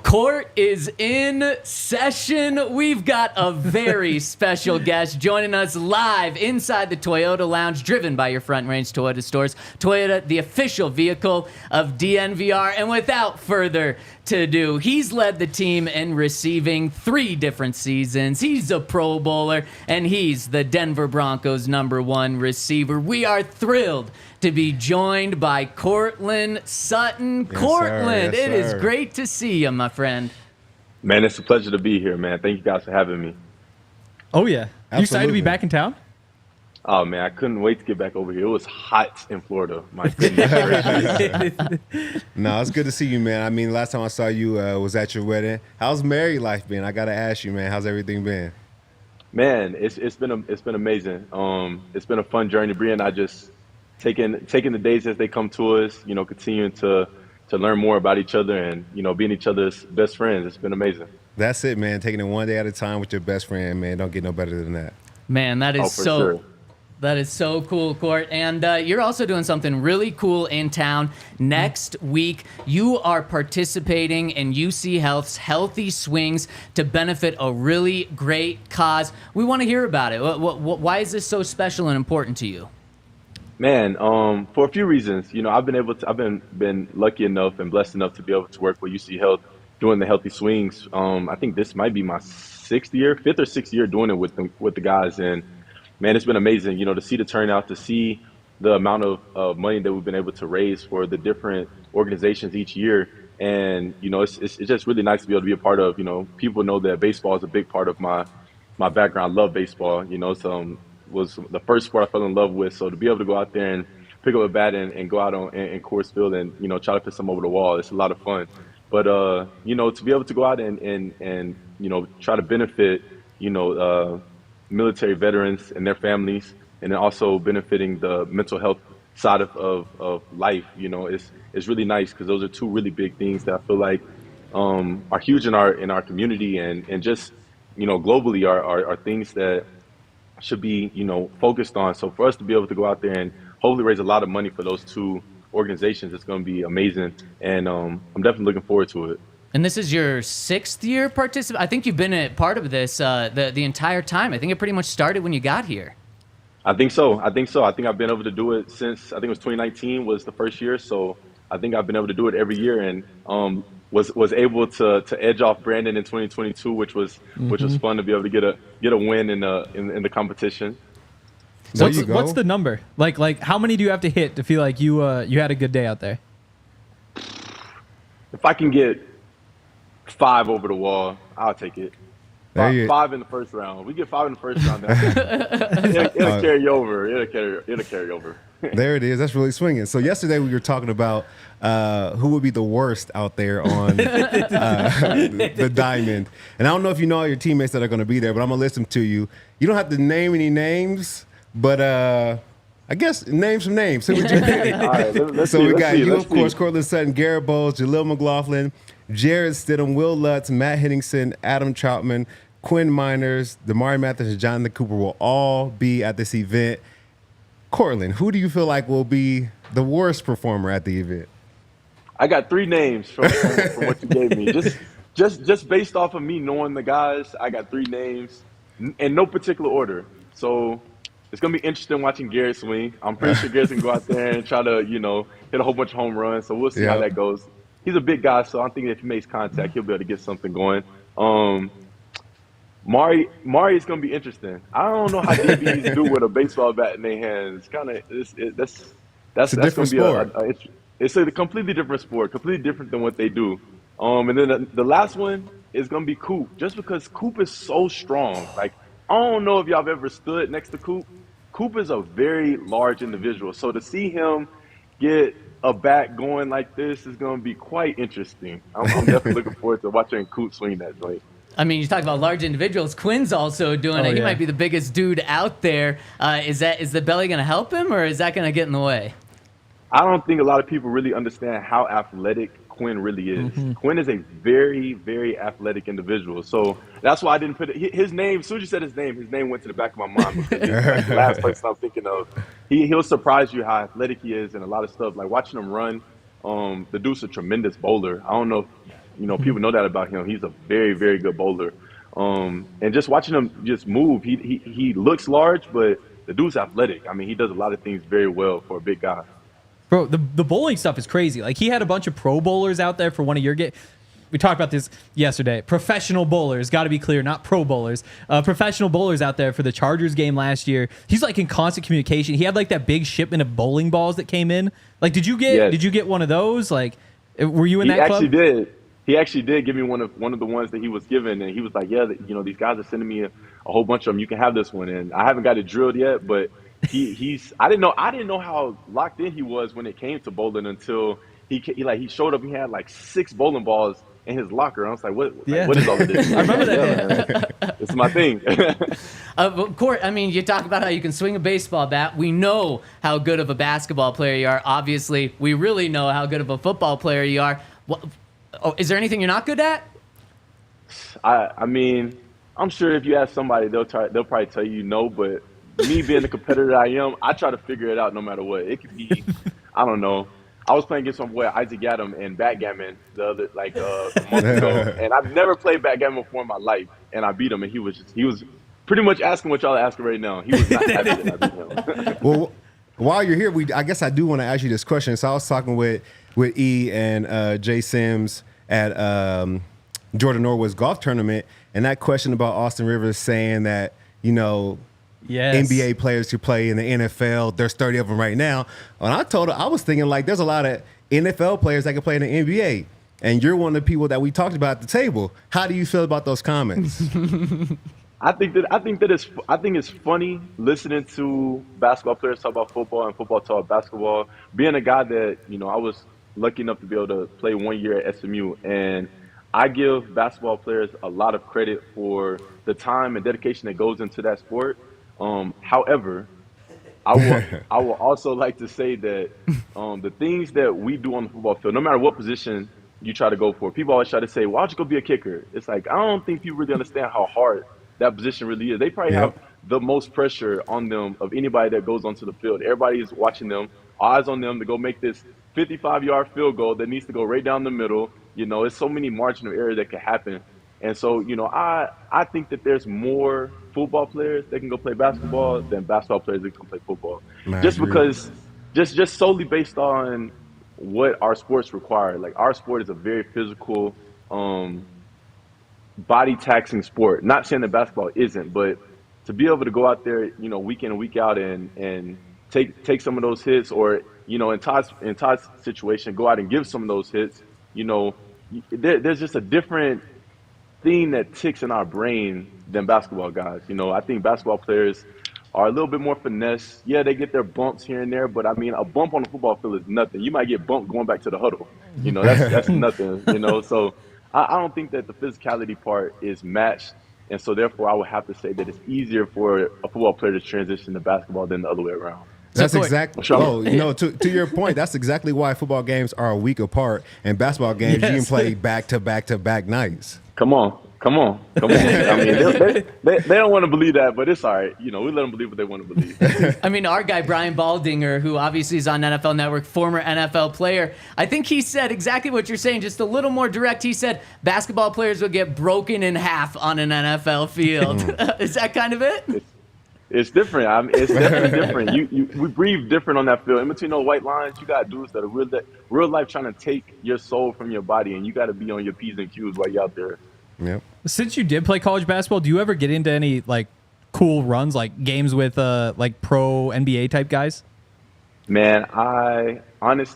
Court is in session. We've got a very special guest joining us live inside the Toyota Lounge, driven by your Front Range Toyota stores. Toyota, the official vehicle of DNVR. And without further ado, he's led the team in receiving 3 different seasons. He's a Pro Bowler, and he's the Denver Broncos #1 receiver. We are thrilled to be joined by Courtland Sutton. Yes, Courtland, sir. it is great to see you, my friend. Man, it's a pleasure to be here, man. Thank you guys for having me. Oh, yeah. You excited to be Absolutely. back in town? Oh, man, I couldn't wait to get back over here. It was hot in Florida. My goodness. No, it's good to see you, man. I mean, last time I saw you was at your wedding. How's married life been? I gotta ask you, man. How's everything been? Man, it's been amazing. It's been a fun journey. Bria and I just taking the days as they come to us, you know, continuing to learn more about each other and, you know, being each other's best friends. It's been amazing. That's it, man. Taking it one day at a time with your best friend, man. Don't get no better than that. Man, that is For sure. That is so cool, Court. And you're also doing something really cool in town. Next week, you are participating in UCHealth's Healthy Swings to benefit a really great cause. We want to hear about it. Why is this so special and important to you? Man, for a few reasons. You know, I've been lucky enough and blessed enough to be able to work with UC Health doing the Healthy Swings. I think this might be my 5th or 6th year doing it with the guys, and man, it's been amazing, you know, to see the turnout, to see the amount of money that we've been able to raise for the different organizations each year. And, you know, it's just really nice to be able to be a part of. You know, people know that baseball is a big part of my background. I love baseball, you know, so was the first sport I fell in love with. So to be able to go out there and pick up a bat and go out in Coors Field and, you know, try to put some over the wall, it's a lot of fun. But, you know, to be able to go out and you know, try to benefit, you know, military veterans and their families, and then also benefiting the mental health side of life, you know, it's really nice because those are 2 really big things that I feel like are huge in our community and just, you know, globally are things that should be, you know, focused on. So for us to be able to go out there and hopefully raise a lot of money for those 2 organizations, it's going to be amazing, and I'm definitely looking forward to it. And this is your 6th year participant. I think you've been a part of this the entire time. I think it pretty much started when you got here. I think so. I think I've been able to do it since, I think it was 2019 was the first year. So I think I've been able to do it every year, and was able to edge off Brandon in 2022, which was fun to be able to get a win in the competition. So what's the number? Like how many do you have to hit to feel like you had a good day out there? If I can get 5 over the wall, I'll take it. 5 in the first round. We get 5 in the first round. It'll carry over. It'll carry over. There it is. That's really swinging. So yesterday we were talking about who would be the worst out there on the diamond. And I don't know if you know all your teammates that are going to be there, but I'm going to list them to you. You don't have to name any names, but I guess name some names. See what you think. All right, let's So see, we got you, let's of course, see. Courtland Sutton, Garrett Bowles, Jaleel McLaughlin, Jared Stidham, Will Lutz, Matt Henningsen, Adam Troutman, Quinn Miners, Damari Mathis, and Jonathan Cooper will all be at this event. Courtland, who do you feel like will be the worst performer at the event? I got 3 names from what you gave me. Just based off of me knowing the guys, I got 3 names in no particular order. So it's going to be interesting watching Garrett swing. I'm pretty sure Garrett's going to go out there and try to, you know, hit a whole bunch of home runs. So we'll see how that goes. He's a big guy, so I'm thinking if he makes contact, he'll be able to get something going. Mari is going to be interesting. I don't know how DBs do with a baseball bat in their hands. That's going to be it's a completely different sport, completely different than what they do. And then the last one is going to be Coop, just because Coop is so strong. Like, I don't know if y'all have ever stood next to Coop. Coop is a very large individual, so to see him get a bat going like this is going to be quite interesting. I'm definitely looking forward to watching Coop swing that joint. I mean, you talk about large individuals. Quinn's also doing it. He might be the biggest dude out there. Is the belly going to help him, or is that going to get in the way? I don't think a lot of people really understand how athletic Quinn really is. Quinn is a very, very athletic individual. So that's why I didn't put it. His name, as soon as you said his name went to the back of my mind because he's like the last person I'm thinking of. He'll surprise you how athletic he is and a lot of stuff. Like watching him run, the dude's a tremendous bowler. I don't know if people know that about him. He's a very, very good bowler. And just watching him just move, he looks large, but the dude's athletic. I mean, he does a lot of things very well for a big guy. Bro, the bowling stuff is crazy. Like, he had a bunch of pro bowlers out there for one of your games. We talked about this yesterday. Professional bowlers, got to be clear, not pro bowlers. Professional bowlers out there for the Chargers game last year. He's like in constant communication. He had like that big shipment of bowling balls that came in. Like, did you get one of those? Like, were you in that club? He actually did give me one of the ones that he was given, and he was like, "Yeah, these guys are sending me a whole bunch of them. You can have this one." And I haven't got it drilled yet, but I didn't know how locked in he was when it came to bowling until he showed up. He had like 6 bowling balls in his locker. And I was like, what is all of this? I remember that. It's my thing. Court, I mean, you talk about how you can swing a baseball bat. We know how good of a basketball player you are. Obviously, we really know how good of a football player you are. Is there anything you're not good at? I mean, I'm sure if you ask somebody, they'll probably tell you no, but me being the competitor I am, I try to figure it out no matter what. It could be, I don't know. I was playing against my boy Isaac Adam in backgammon a month ago, and I've never played backgammon before in my life, and I beat him, and he was pretty much asking what y'all are asking right now. He was not happy that I beat him. Well, while you're here, I guess I do want to ask you this question. So I was talking with E and Jay Sims at Jordan Norwood's golf tournament, and that question about Austin Rivers saying that, Yes. NBA players who play in the NFL, there's 30 of them right now. And I told her, I was thinking like there's a lot of NFL players that can play in the NBA. And you're one of the people that we talked about at the table. How do you feel about those comments? I think it's funny listening to basketball players talk about football and football talk about basketball. Being a guy that, I was lucky enough to be able to play 1 year at SMU, and I give basketball players a lot of credit for the time and dedication that goes into that sport. However, I will also like to say that the things that we do on the football field, no matter what position you try to go for, people always try to say, why don't you go be a kicker? It's like, I don't think people really understand how hard that position really is. They probably have the most pressure on them of anybody that goes onto the field. Everybody is watching them, eyes on them to go make this 55-yard field goal that needs to go right down the middle. It's so many margin of error that can happen. And so, I think that there's more football players that can go play basketball than basketball players that can play football. Because just solely based on what our sports require. Like, our sport is a very physical, body taxing sport. Not saying that basketball isn't, but to be able to go out there, week in and week out and take some of those hits, or, in Todd's situation, go out and give some of those hits, there's just a different thing that ticks in our brain than basketball guys. I think basketball players are a little bit more finesse. Yeah, they get their bumps here and there, but I mean, a bump on the football field is nothing. You might get bumped going back to the huddle. That's nothing. So I don't think that the physicality part is matched, and so therefore I would have to say that it's easier for a football player to transition to basketball than the other way around. That's exactly. To your point, that's exactly why football games are a week apart, and basketball games you can play back to back to back nights. Come on. I mean, they don't want to believe that, but it's all right. We let them believe what they want to believe. I mean, our guy, Brian Baldinger, who obviously is on NFL Network, former NFL player, I think he said exactly what you're saying, just a little more direct. He said basketball players will get broken in half on an NFL field. Is that kind of it? It's different. It's definitely different. We breathe different on that field. In between those white lines, you got dudes that are real life trying to take your soul from your body, and you got to be on your P's and Q's while you're out there. Yep. Since you did play college basketball, do you ever get into any like cool runs, like games with like pro NBA type guys? Man, I used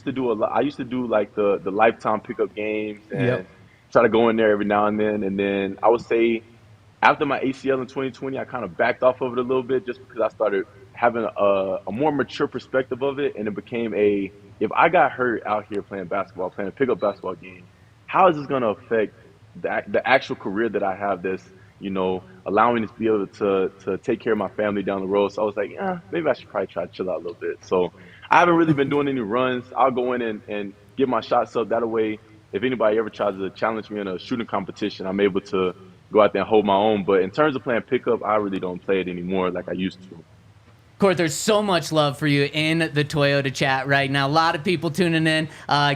to do a lot. I used to do like the lifetime pickup games and try to go in there every now and then. And then I would say after my ACL in 2020, I kind of backed off of it a little bit just because I started having a more mature perspective of it, and it became if I got hurt out here playing basketball, playing a pickup basketball game, how is this going to affect the actual career that I have that's, allowing me to be able to take care of my family down the road. So I was like, yeah, maybe I should probably try to chill out a little bit. So I haven't really been doing any runs. I'll go in and get my shots up. That way, if anybody ever tries to challenge me in a shooting competition, I'm able to go out there and hold my own. But in terms of playing pickup, I really don't play it anymore like I used to. Court, there's so much love for you in the Toyota chat right now. A lot of people tuning in,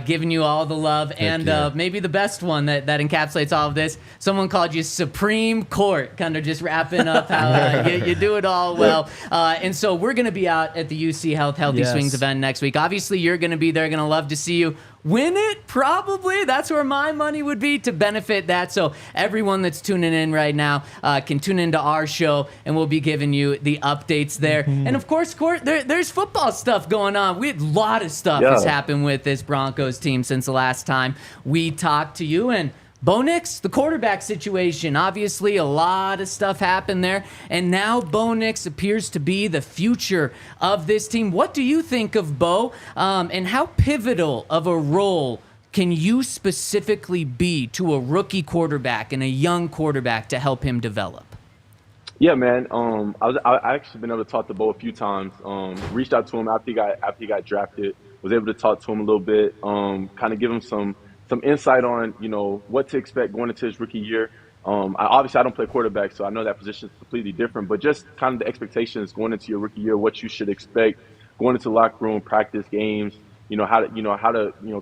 giving you all the love. And maybe the best one that encapsulates all of this, someone called you Supreme Court, kind of just wrapping up how you do it all well. And so we're going to be out at the UCHealth Healthy Swings event next week. Obviously, you're going to be there. Going to love to see you win it, probably. That's where my money would be to benefit that. So everyone that's tuning in right now can tune into our show, and we'll be giving you the updates there. And of course, Court, there's football stuff going on. We had a lot of stuff has happened with this Broncos team since the last time we talked to you. And Bo Nix, the quarterback situation, obviously a lot of stuff happened there, and now Bo Nix appears to be the future of this team. What do you think of Bo, and how pivotal of a role can you specifically be to a rookie quarterback and a young quarterback to help him develop? Yeah, man. I actually been able to talk to Bo a few times. Reached out to him after he got drafted. Was able to talk to him a little bit. Kind of give him some insight on, what to expect going into his rookie year. I don't play quarterback, so I know that position is completely different, but just kind of the expectations going into your rookie year, what you should expect going into the locker room, practice, games, how to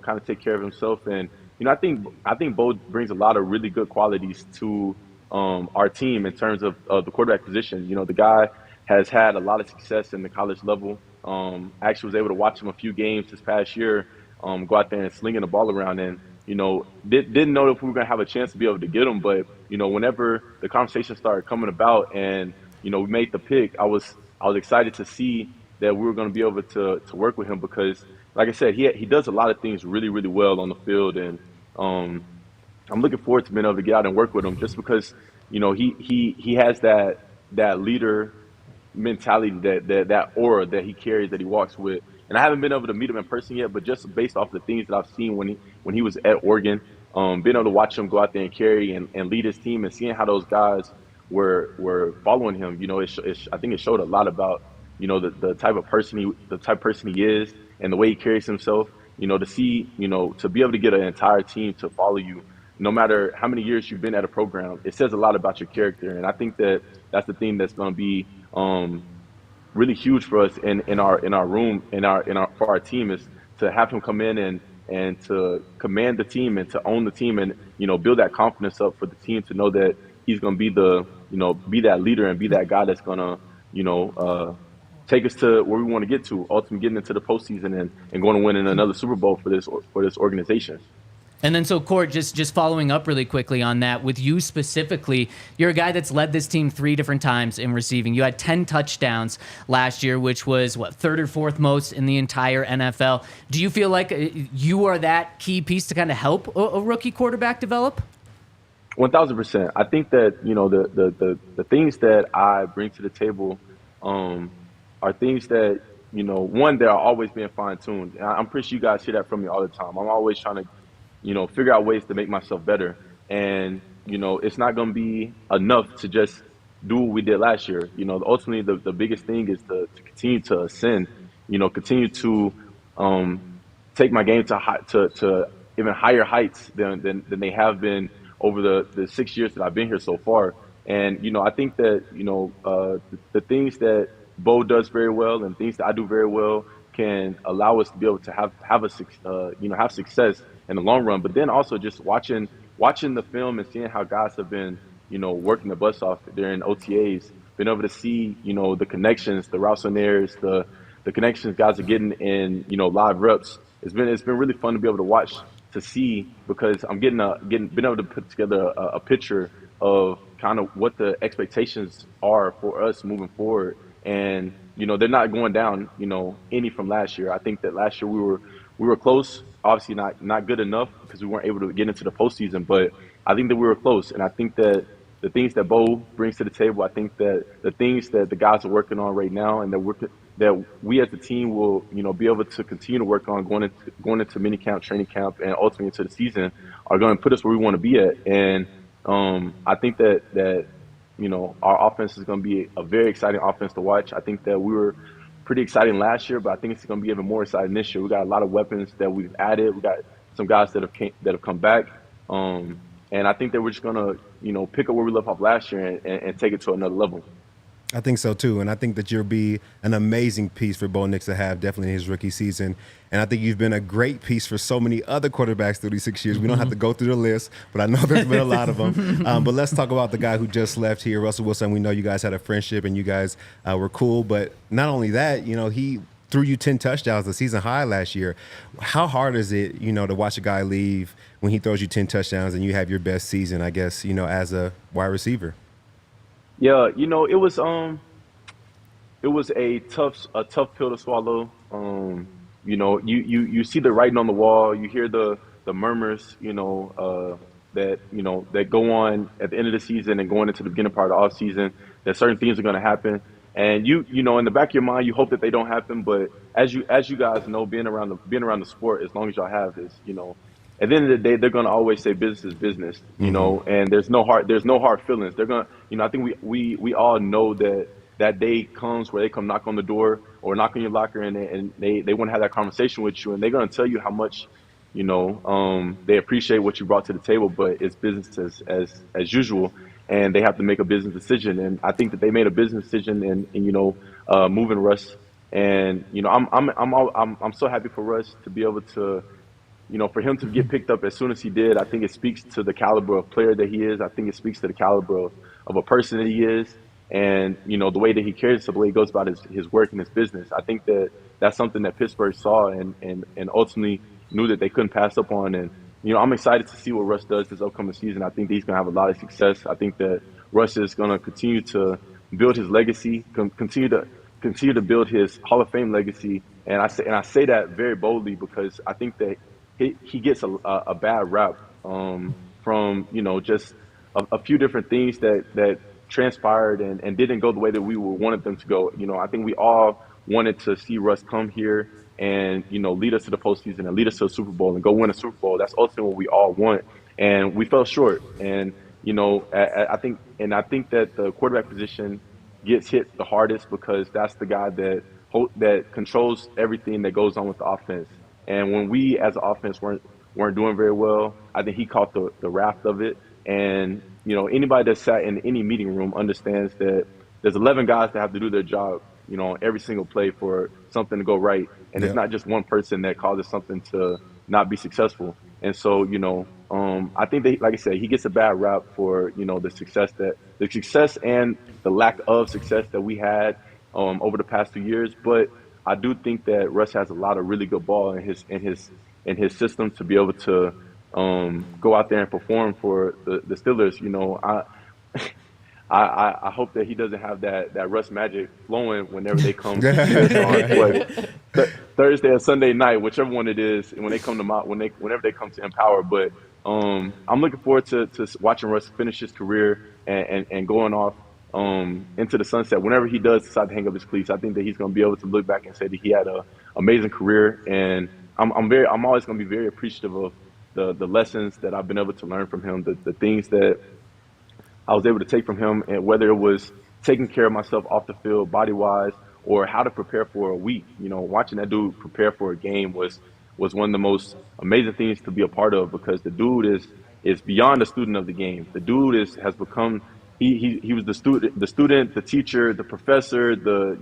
kind of take care of himself. And, I think Bo brings a lot of really good qualities to our team in terms of the quarterback position. The guy has had a lot of success in the college level. Actually was able to watch him a few games this past year, go out there and slinging the ball around, and didn't know if we were going to have a chance to be able to get him. But, whenever the conversation started coming about and, we made the pick, I was excited to see that we were going to be able to work with him because, like I said, he does a lot of things really, really well on the field. And I'm looking forward to being able to get out and work with him just because, he has that leader mentality, that aura that he carries, that he walks with. And I haven't been able to meet him in person yet, but just based off the things that I've seen when he was at Oregon, being able to watch him go out there and carry and lead his team and seeing how those guys were following him, I think it showed a lot about, the type of person he is and the way he carries himself. To see, to be able to get an entire team to follow you, no matter how many years you've been at a program, it says a lot about your character. And I think that's the thing that's going to be really huge for us in our room, for our team, is to have him come in and to command the team and to own the team and, build that confidence up for the team to know that he's going to be be that leader and be that guy that's going to, take us to where we want to get to, ultimately getting into the postseason and going to win in another Super Bowl for this organization. And then, so Court, just following up really quickly on that, with you specifically, you're a guy that's led this team 3 different times in receiving. You had 10 touchdowns last year, which was, third or fourth most in the entire NFL. Do you feel like you are that key piece to kind of help a rookie quarterback develop? 1,000%. I think that, the things that I bring to the table are things that, one, they're always being fine-tuned. And I'm pretty sure you guys hear that from me all the time. I'm always trying to figure out ways to make myself better. And, it's not going to be enough to just do what we did last year. Ultimately, the biggest thing is to continue to ascend, continue to take my game to even higher heights than they have been over the 6 years that I've been here so far. And, I think that, the things that Bo does very well and things that I do very well can allow us to be able to have success in the long run. But then also just watching the film and seeing how guys have been, working the butts off during OTAs, been able to see, the connections, the routes on theirs, the connections guys are getting in, live reps. It's been really fun to be able to watch, to see, because I'm been able to put together a picture of kind of what the expectations are for us moving forward. And, they're not going down, any from last year. I think that last year we were close, obviously not good enough because we weren't able to get into the postseason, but I think that we were close. And I think that the things that Bo brings to the table, I think that the things that the guys are working on right now and that that we as a team will, be able to continue to work on going into mini camp, training camp, and ultimately into the season are going to put us where we want to be at. And I think that our offense is going to be a very exciting offense to watch. I think that we were pretty exciting last year, but I think it's going to be even more exciting this year. We got a lot of weapons that we've added. We got some guys that have come back. And I think that we're just going to, pick up where we left off last year and take it to another level. I think so too, and I think that you'll be an amazing piece for Bo Nix to have definitely in his rookie season. And I think you've been a great piece for so many other quarterbacks through these 6 years. We don't have to go through the list, but I know there's been a lot of them. But let's talk about the guy who just left here, Russell Wilson. We know you guys had a friendship and you guys were cool, but not only that, he threw you 10 touchdowns, the season high last year. How hard is it, to watch a guy leave when he throws you 10 touchdowns and you have your best season, I guess, as a wide receiver? Yeah, it was a tough pill to swallow. You see the writing on the wall. You hear the murmurs, that go on at the end of the season and going into the beginning part of the off season, that certain things are going to happen. And in the back of your mind, you hope that they don't happen. But as you guys know, being around the sport as long as y'all have is, at the end of the day, they're going to always say business is business, and there's no hard feelings. They're going to, I think we all know that day comes where they come knock on the door or knock on your locker and they want to have that conversation with you, and they're going to tell you how much, they appreciate what you brought to the table, but it's business as usual, and they have to make a business decision. And I think that they made a business decision in moving Russ, and I'm so happy for Russ to be able to. For him to get picked up as soon as he did, I think it speaks to the caliber of player that he is. I think it speaks to the caliber of a person that he is, and the way that he carries himself, the way he goes about his work and his business. I think that that's something that Pittsburgh saw and ultimately knew that they couldn't pass up on. And I'm excited to see what Russ does this upcoming season. I think that he's going to have a lot of success. I think that Russ is going to continue to build his legacy, continue to build his Hall of Fame legacy. And I say that very boldly because I think that he gets a bad rap from just a few different things that transpired and didn't go the way that we wanted them to go. I think we all wanted to see Russ come here and lead us to the postseason and lead us to a Super Bowl and go win a Super Bowl. That's ultimately what we all want, and we fell short. And I think that the quarterback position gets hit the hardest because that's the guy that controls everything that goes on with the offense. And when we as an offense weren't doing very well, I think he caught the wrath of it. And, anybody that sat in any meeting room understands that there's 11 guys that have to do their job, on every single play for something to go right. And It's not just one person that causes something to not be successful. And so, I think that, like I said, he gets a bad rap for, the success and the lack of success that we had over the past 2 years. But I do think that Russ has a lot of really good ball in his system to be able to go out there and perform for the Steelers. I hope that he doesn't have that Russ magic flowing whenever they come to Thursday or Sunday night, whichever one it is, when they come to whenever they come to Empower. But I'm looking forward to watching Russ finish his career and going off into the sunset. Whenever he does decide to hang up his cleats, I think that he's going to be able to look back and say that he had an amazing career. And I'm always going to be very appreciative of the lessons that I've been able to learn from him, the things that I was able to take from him, and whether it was taking care of myself off the field, body wise, or how to prepare for a week. Watching that dude prepare for a game was one of the most amazing things to be a part of, because the dude is beyond a student of the game. The dude has become. He was the student, the teacher, the professor, the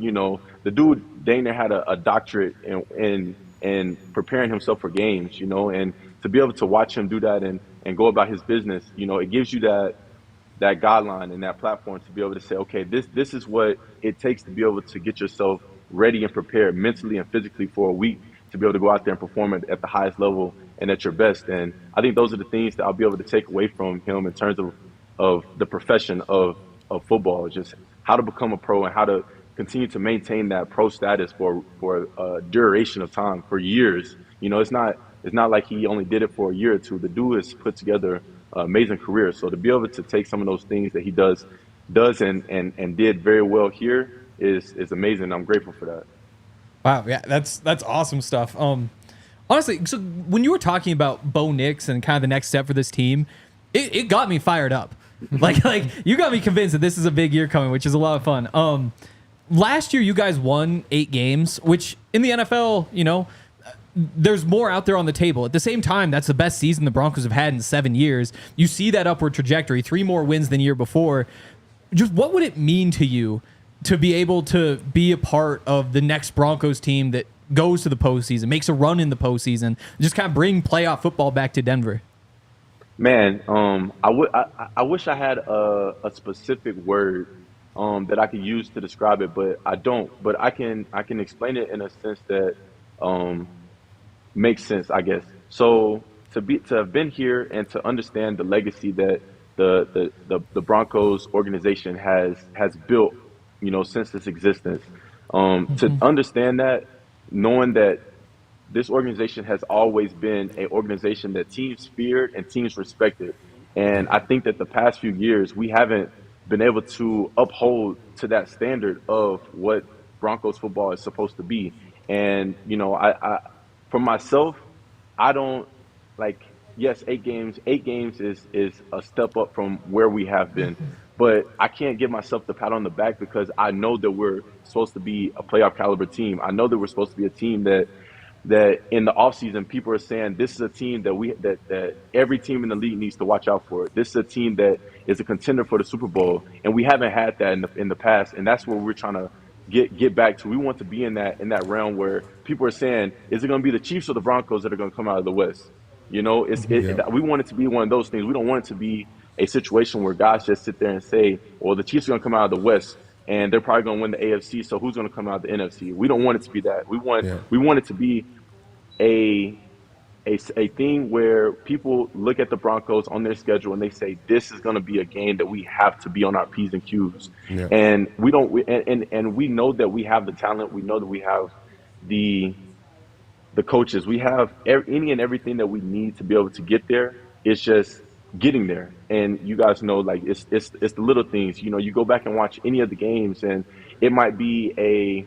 dude dang near had a doctorate in preparing himself for games, and to be able to watch him do that and go about his business, it gives you that guideline and that platform to be able to say, okay, this is what it takes to be able to get yourself ready and prepared mentally and physically for a week to be able to go out there and perform at the highest level and at your best. And I think those are the things that I'll be able to take away from him in terms of the profession of football, just how to become a pro and how to continue to maintain that pro status for a duration of time, for years. It's not like he only did it for a year or two. The dude has put together an amazing career. So to be able to take some of those things that he does and did very well here is amazing. I'm grateful for that. Wow, yeah, that's awesome stuff. Honestly, so when you were talking about Bo Nix and kind of the next step for this team, it got me fired up. like you got me convinced that this is a big year coming, which is a lot of fun. Last year you guys won 8 games, which in the NFL, there's more out there on the table. At the same time, that's the best season the Broncos have had in 7 years. You see that upward trajectory, 3 more wins than the year before. Just what would it mean to you to be able to be a part of the next Broncos team that goes to the postseason, makes a run in the postseason, just kind of bring playoff football back to Denver? Man, I wish I had a specific word that I could use to describe it, but I don't. But I can explain it in a sense that makes sense, I guess. So to have been here and to understand the legacy that the Broncos organization has built, since its existence, to understand that, knowing that this organization has always been an organization that teams feared and teams respected. And I think that the past few years, we haven't been able to uphold to that standard of what Broncos football is supposed to be. And, I for myself, I don't yes, 8 games is a step up from where we have been. But I can't give myself the pat on the back because I know that we're supposed to be a playoff caliber team. I know that we're supposed to be a team that in the offseason, people are saying this is a team that every team in the league needs to watch out for. This is a team that is a contender for the Super Bowl, and we haven't had that in the past, and that's where we're trying to get back to. We want to be in that realm where people are saying, is it going to be the Chiefs or the Broncos that are going to come out of the West? We want it to be one of those things. We don't want it to be a situation where guys just sit there and say, well, the Chiefs are going to come out of the West and they're probably going to win the AFC, so who's going to come out of the NFC? We don't want it to be that. We want it to be a thing where people look at the Broncos on their schedule and they say, this is going to be a game that we have to be on our P's and Q's. Yeah. And we know that we have the talent. We know that we have the coaches. We have any and everything that we need to be able to get there. It's just getting there. And you guys know, it's the little things. You go back and watch any of the games and it might be a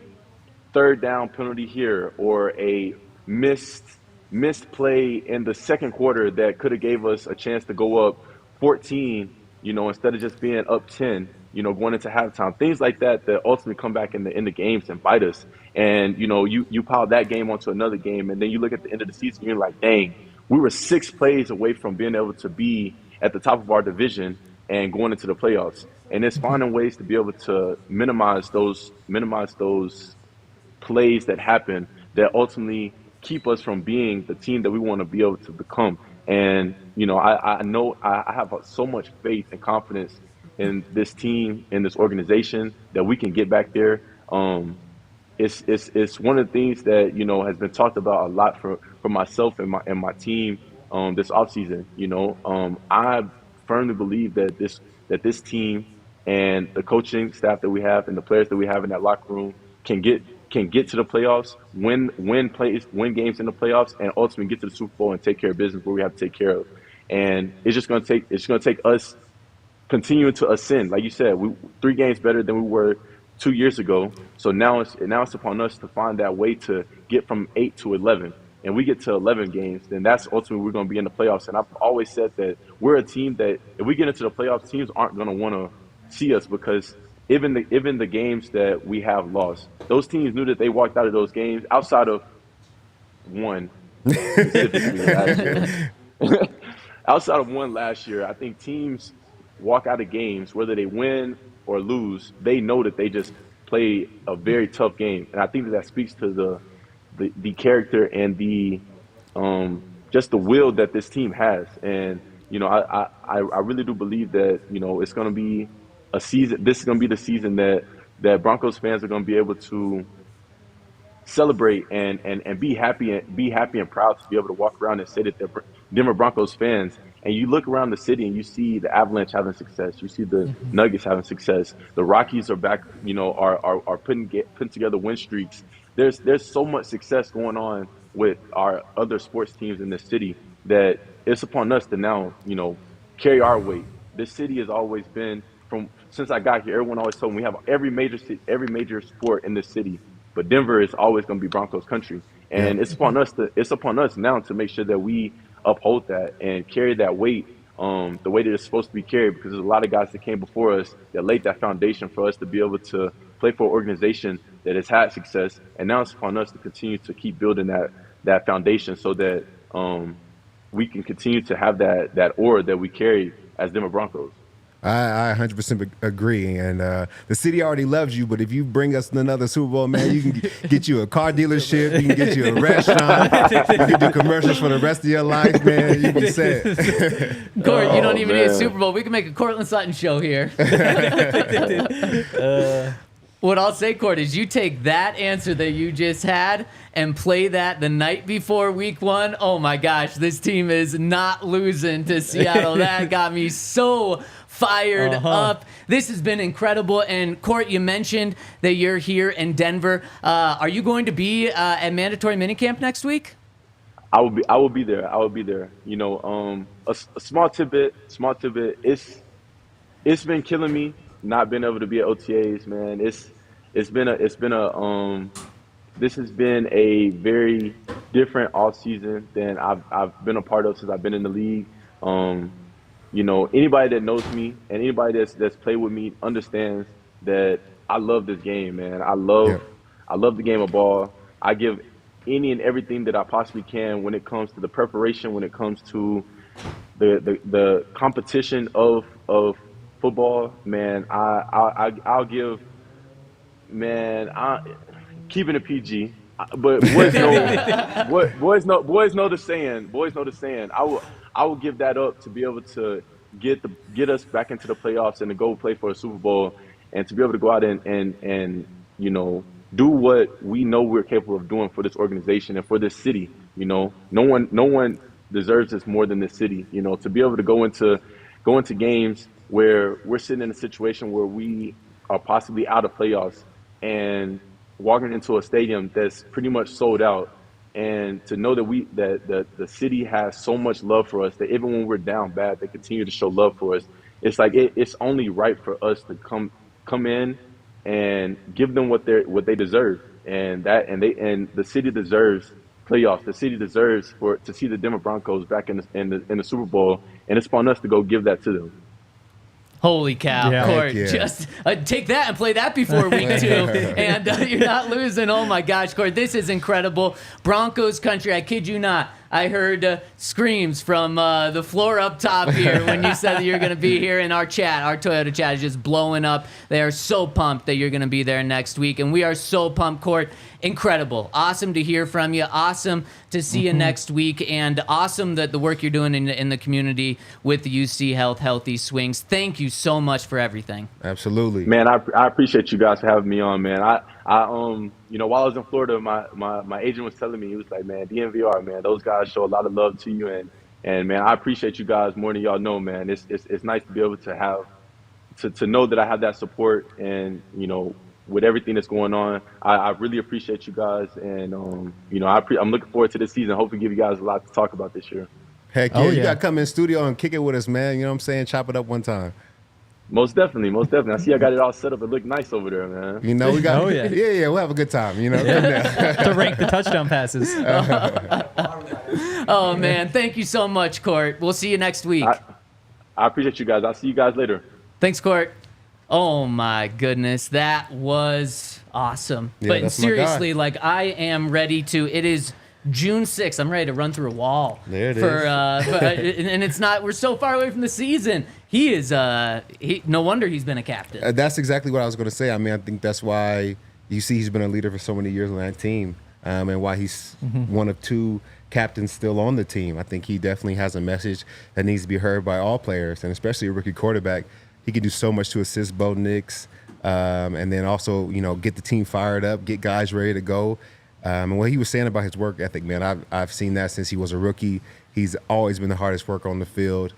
third down penalty here or a missed play in the second quarter that could have gave us a chance to go up 14, instead of just being up 10, going into halftime. Things like that ultimately come back in the games and bite us. And, you pile that game onto another game, and then you look at the end of the season, you're like, dang, we were 6 plays away from being able to be at the top of our division and going into the playoffs. And it's finding ways to be able to minimize those plays that happen that ultimately keep us from being the team that we want to be able to become. And, I know I have so much faith and confidence in this team, in this organization, that we can get back there. It's one of the things that, has been talked about a lot for myself and my team this offseason. I firmly believe that this team and the coaching staff that we have and the players that we have in that locker room can get to the playoffs, win games in the playoffs, and ultimately get to the Super Bowl and take care of business where we have to take care of. And it's going to take us continuing to ascend. Like you said, we 3 games better than we were 2 years ago. So now it's upon us to find that way to get from 8 to 11. And we get to 11 games, then that's ultimately we're going to be in the playoffs. And I've always said that we're a team that if we get into the playoffs, teams aren't going to want to see us because even the games that we have lost, those teams knew that they walked out of those games outside of one specifically last year. Outside of one last year, I think teams walk out of games, whether they win or lose, they know that they just played a very tough game. And I think that speaks to the character and the just the will that this team has. And, I really do believe that, it's going to be a season. This is going to be the season that Broncos fans are going to be able to celebrate and be happy and proud to be able to walk around and say that they're Denver Broncos fans. And you look around the city and you see the Avalanche having success. You see the Nuggets having success. The Rockies are back, are putting together win streaks. There's so much success going on with our other sports teams in this city that it's upon us to now, carry our weight. This city has always been, since I got here, everyone always told me we have every major sport in this city but Denver is always going to be Broncos Country. And it's upon us now to make sure that we uphold that and carry that weight the way that it's supposed to be carried, because there's a lot of guys that came before us that laid that foundation for us to be able to play for an organization that has had success. And now it's upon us to continue to keep building that foundation so that we can continue to have that aura that we carry as Denver Broncos. I 100% agree. And the city already loves you, but if you bring us another Super Bowl, man, you can get you a car dealership, you can get you a restaurant, you can do commercials for the rest of your life, man. You can set. Court, you don't even need a Super Bowl. We can make a Courtland Sutton show here. What I'll say, Court, is you take that answer that you just had and play that the night before week 1. Oh, my gosh, this team is not losing to Seattle. That got me so fired up. This has been incredible. And, Court, you mentioned that you're here in Denver. Are you going to be at mandatory minicamp next week? I will be there. I will be there. You know, a small tidbit. It's been killing me not being able to be at OTAs, man. This has been a very different offseason than I've been a part of since I've been in the league. You know, anybody that knows me and anybody that's played with me understands that I love this game, man. I love the game of ball. I give any and everything that I possibly can when it comes to the preparation, when it comes to the competition of football, man. I'll give, man. Keeping it PG, but boys know the saying. Boys know the saying. I will give that up to be able to get us back into the playoffs and to go play for a Super Bowl and to be able to go out and you know, do what we know we're capable of doing for this organization and for this city. You know, no one deserves this more than this city. You know, to be able to go into games where we're sitting in a situation where we are possibly out of playoffs and walking into a stadium that's pretty much sold out, and to know that the city has so much love for us that even when we're down bad, they continue to show love for us. It's like it's only right for us to come in and give them what they deserve, and the city deserves playoffs. The city deserves to see the Denver Broncos back in the Super Bowl, and it's upon us to go give that to them. Holy cow, Yeah. Court. Yeah. Just take that and play that before week 2. And you're not losing. Oh, my gosh, Court. This is incredible. Broncos Country, I kid you not. I heard screams from the floor up top here when you said that you're going to be here in our chat. Our Toyota chat is just blowing up. They are so pumped that you're going to be there next week. And we are so pumped, Court. Incredible. Awesome to hear from you. Awesome to see you next week. And awesome that the work you're doing in the community with the UCHealth Healthy Swings. Thank you so much for everything. Absolutely. Man, I appreciate you guys for having me on, man. I you know, while I was in Florida, my agent was telling me, he was like, man, DNVR, man, those guys show a lot of love to you, and man, I appreciate you guys more than y'all know, man. It's nice to be able to have to know that I have that support, and you know, with everything that's going on, I really appreciate you guys, and you know, I'm looking forward to this season. Hopefully, give you guys a lot to talk about this year. Heck yeah, you got to come in studio and kick it with us, man. You know what I'm saying? Chop it up one time. Most definitely. I see I got it all set up. It looked nice over there, man. You know, we got. Oh, yeah. yeah, we'll have a good time. You know, come down. To rank the touchdown passes. Oh, man. Thank you so much, Court. We'll see you next week. I appreciate you guys. I'll see you guys later. Thanks, Court. Oh, my goodness. That was awesome. Yeah, but that's my seriously, like, I am ready to. It is June 6th. I'm ready to run through a wall. There it is. And it's not, we're so far away from the season. He is, no wonder he's been a captain. That's exactly what I was going to say. I mean, I think that's why you see he's been a leader for so many years on that team, and why he's one of 2 captains still on the team. I think he definitely has a message that needs to be heard by all players, and especially a rookie quarterback. He can do so much to assist Bo Nix, and then also, you know, get the team fired up, get guys ready to go. And what he was saying about his work ethic, man, I've seen that since he was a rookie. He's always been the hardest worker on the field,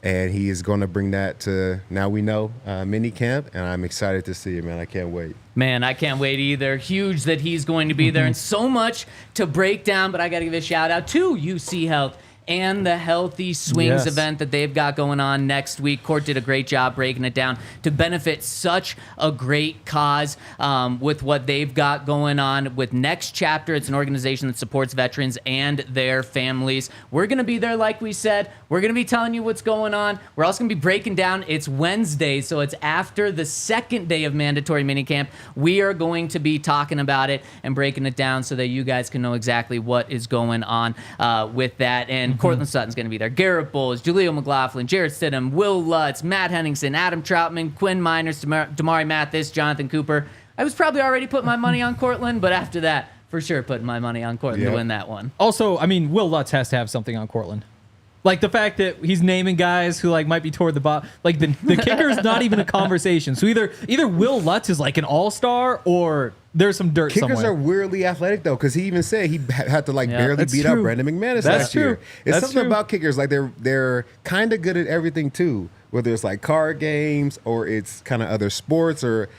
and he is going to bring that to, now we know, mini camp, and I'm excited to see it, man. I can't wait. Man, I can't wait either. Huge that he's going to be there, and so much to break down, but I got to give a shout out to UCHealth and the Healthy Swings Yes. event that they've got going on next week. Court did a great job breaking it down to benefit such a great cause with what they've got going on with Next Chapter. It's an organization that supports veterans and their families. We're going to be there, like we said. We're going to be telling you what's going on. We're also going to be breaking down. It's Wednesday, so it's after the second day of mandatory minicamp. We are going to be talking about it and breaking it down so that you guys can know exactly what is going on with that. And Courtland Sutton's going to be there. Garrett Bowles, Jaleel McLaughlin, Jared Stidham, Will Lutz, Matt Henningsen, Adam Troutman, Quinn Miners, Damari Mathis, Jonathan Cooper. I was probably already putting my money on Courtland, but after that, for sure putting my money on Courtland to win that one. Also, I mean, Will Lutz has to have something on Courtland. Like the fact that he's naming guys who like might be toward the bottom. Like the kicker is not even a conversation. So either Will Lutz is like an all-star or there's some dirt Kickers somewhere. are weirdly athletic though, because he even said he had to barely That's beat out true. Brandon McManus That's last true. year. It's That's something true. about kickers, like they're kind of good at everything too, whether it's like card games or it's kind of other sports or